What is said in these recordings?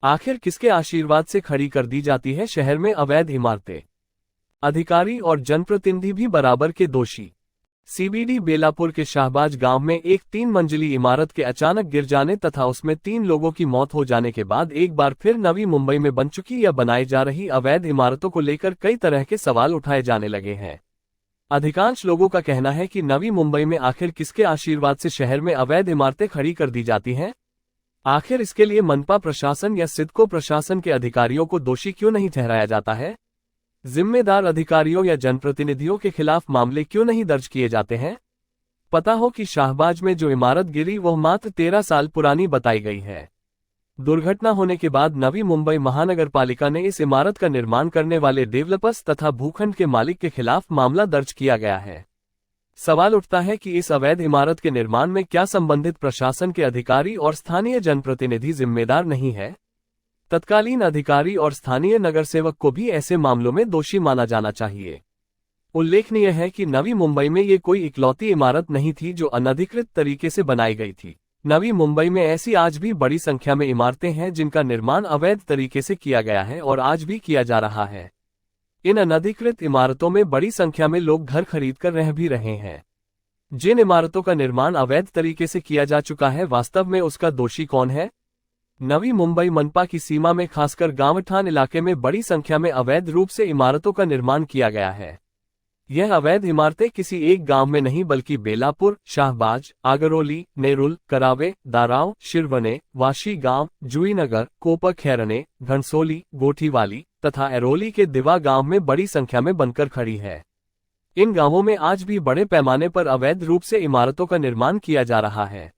आखिर किसके आशीर्वाद से खड़ी कर दी जाती है शहर में अवैध इमारतें? अधिकारी और जनप्रतिनिधि भी बराबर के दोषी। सीबीडी बेलापुर के शाहबाज गांव में एक 3 मंजिली इमारत के अचानक गिर जाने तथा उसमें 3 लोगों की मौत हो जाने के बाद एक बार फिर नवी मुंबई में बन चुकी या बनाई जा रही अवैध इमारतों को लेकर कई तरह के सवाल उठाए जाने लगे हैं। अधिकांश लोगों का कहना है कि नवी मुंबई में आखिर किसके आशीर्वाद से शहर में अवैध इमारतें खड़ी कर दी जाती हैं? आखिर इसके लिए मनपा प्रशासन या सिडको प्रशासन के अधिकारियों को दोषी क्यों नहीं ठहराया जाता है? जिम्मेदार अधिकारियों या जनप्रतिनिधियों के खिलाफ मामले क्यों नहीं दर्ज किए जाते हैं? पता हो कि शाहबाज में जो इमारत गिरी वह मात्र 13 साल पुरानी बताई गई है। दुर्घटना होने के बाद नवी मुंबई महानगर पालिका ने इस इमारत का निर्माण करने वाले डेवलपर्स तथा भूखंड के मालिक के खिलाफ मामला दर्ज किया गया है। सवाल उठता है कि इस अवैध इमारत के निर्माण में क्या संबंधित प्रशासन के अधिकारी और स्थानीय जनप्रतिनिधि जिम्मेदार नहीं है? तत्कालीन अधिकारी और स्थानीय नगरसेवक को भी ऐसे मामलों में दोषी माना जाना चाहिए। उल्लेखनीय है कि नवी मुंबई में ये कोई इकलौती इमारत नहीं थी जो अनधिकृत तरीके से बनाई गई थी। नवी मुंबई में ऐसी आज भी बड़ी संख्या में इमारतें हैं जिनका निर्माण अवैध तरीके से किया गया है और आज भी किया जा रहा है। इन अनधिकृत इमारतों में बड़ी संख्या में लोग घर खरीदकर रह भी रहे हैं। जिन इमारतों का निर्माण अवैध तरीके से किया जा चुका है, वास्तव में उसका दोषी कौन है? नवी मुंबई मनपा की सीमा में खासकर गांवठान इलाके में बड़ी संख्या में अवैध रूप से इमारतों का निर्माण किया गया है। यह अवैध इमारतें किसी एक गांव में नहीं बल्कि बेलापुर, शाहबाज, आगरोली, नेरुल, करावे, दाराव, शिरवने, वाशी गांव, जुईनगर, कोपर खैरने, घनसोली, गोठीवाली तथा एरोली के दिवा गांव में बड़ी संख्या में बनकर खड़ी है। इन गांवों में आज भी बड़े पैमाने पर अवैध रूप से इमारतों का निर्माण किया जा रहा है।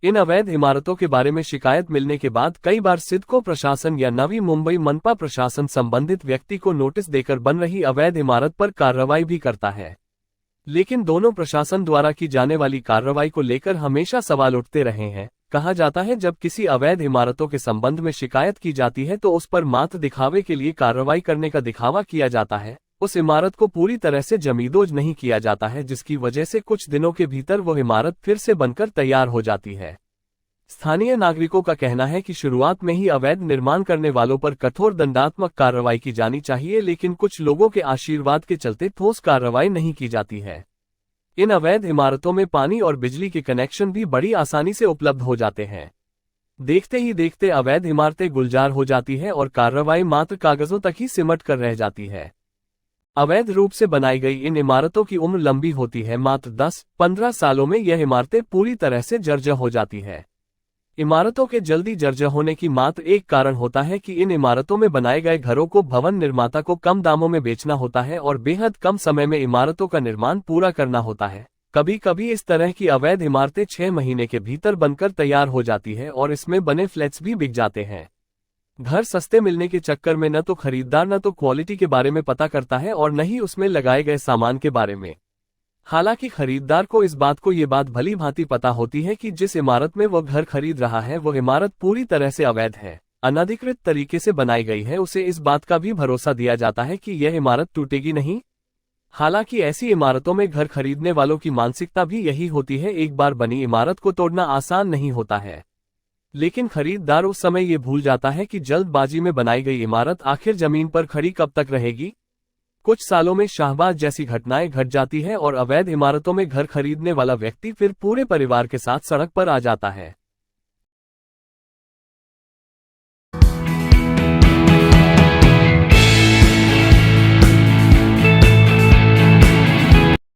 इन अवैध इमारतों के बारे में शिकायत मिलने के बाद कई बार सिडको प्रशासन या नवी मुंबई मनपा प्रशासन संबंधित व्यक्ति को नोटिस देकर बन रही अवैध इमारत पर कार्रवाई भी करता है, लेकिन दोनों प्रशासन द्वारा की जाने वाली कार्रवाई को लेकर हमेशा सवाल उठते रहे हैं। कहा जाता है जब किसी अवैध इमारतों के संबंध में शिकायत की जाती है तो उस पर मात्र दिखावे के लिए कार्रवाई करने का दिखावा किया जाता है, उस इमारत को पूरी तरह से जमींदोज नहीं किया जाता है, जिसकी वजह से कुछ दिनों के भीतर वो इमारत फिर से बनकर तैयार हो जाती है। स्थानीय नागरिकों का कहना है कि शुरुआत में ही अवैध निर्माण करने वालों पर कठोर दंडात्मक कार्रवाई की जानी चाहिए, लेकिन कुछ लोगों के आशीर्वाद के चलते ठोस कार्रवाई नहीं की जाती है। इन अवैध इमारतों में पानी और बिजली के कनेक्शन भी बड़ी आसानी से उपलब्ध हो जाते हैं। देखते ही देखते अवैध इमारतें गुलजार हो जाती है और कार्रवाई मात्र कागजों तक ही सिमट कर रह जाती है। अवैध रूप से बनाई गई इन इमारतों की उम्र लंबी होती है। मात्र 10-15 सालों में यह इमारतें पूरी तरह से जर्जर हो जाती है। इमारतों के जल्दी जर्जर होने की मात्र एक कारण होता है कि इन इमारतों में बनाए गए घरों को भवन निर्माता को कम दामों में बेचना होता है और बेहद कम समय में इमारतों का निर्माण पूरा करना होता है। कभी कभी इस तरह की अवैध इमारतें 6 महीने के भीतर बनकर तैयार हो जाती है और इसमें बने फ्लैट्स भी बिक जाते हैं। घर सस्ते मिलने के चक्कर में न तो खरीदार न तो क्वालिटी के बारे में पता करता है और न ही उसमें लगाए गए सामान के बारे में। हालांकि खरीदार को इस बात को ये बात भली भांति पता होती है कि जिस इमारत में वह घर खरीद रहा है वह इमारत पूरी तरह से अवैध है, अनधिकृत तरीके से बनाई गई है। उसे इस बात का भी भरोसा दिया जाता है कि यह इमारत टूटेगी नहीं। हालांकि ऐसी इमारतों में घर खरीदने वालों की मानसिकता भी यही होती है। एक बार बनी इमारत को तोड़ना आसान नहीं होता है, लेकिन खरीदार उस समय ये भूल जाता है कि जल्दबाजी में बनाई गई इमारत आखिर जमीन पर खड़ी कब तक रहेगी। कुछ सालों में शाहबाज जैसी घटनाएं घट जाती है और अवैध इमारतों में घर खरीदने वाला व्यक्ति फिर पूरे परिवार के साथ सड़क पर आ जाता है।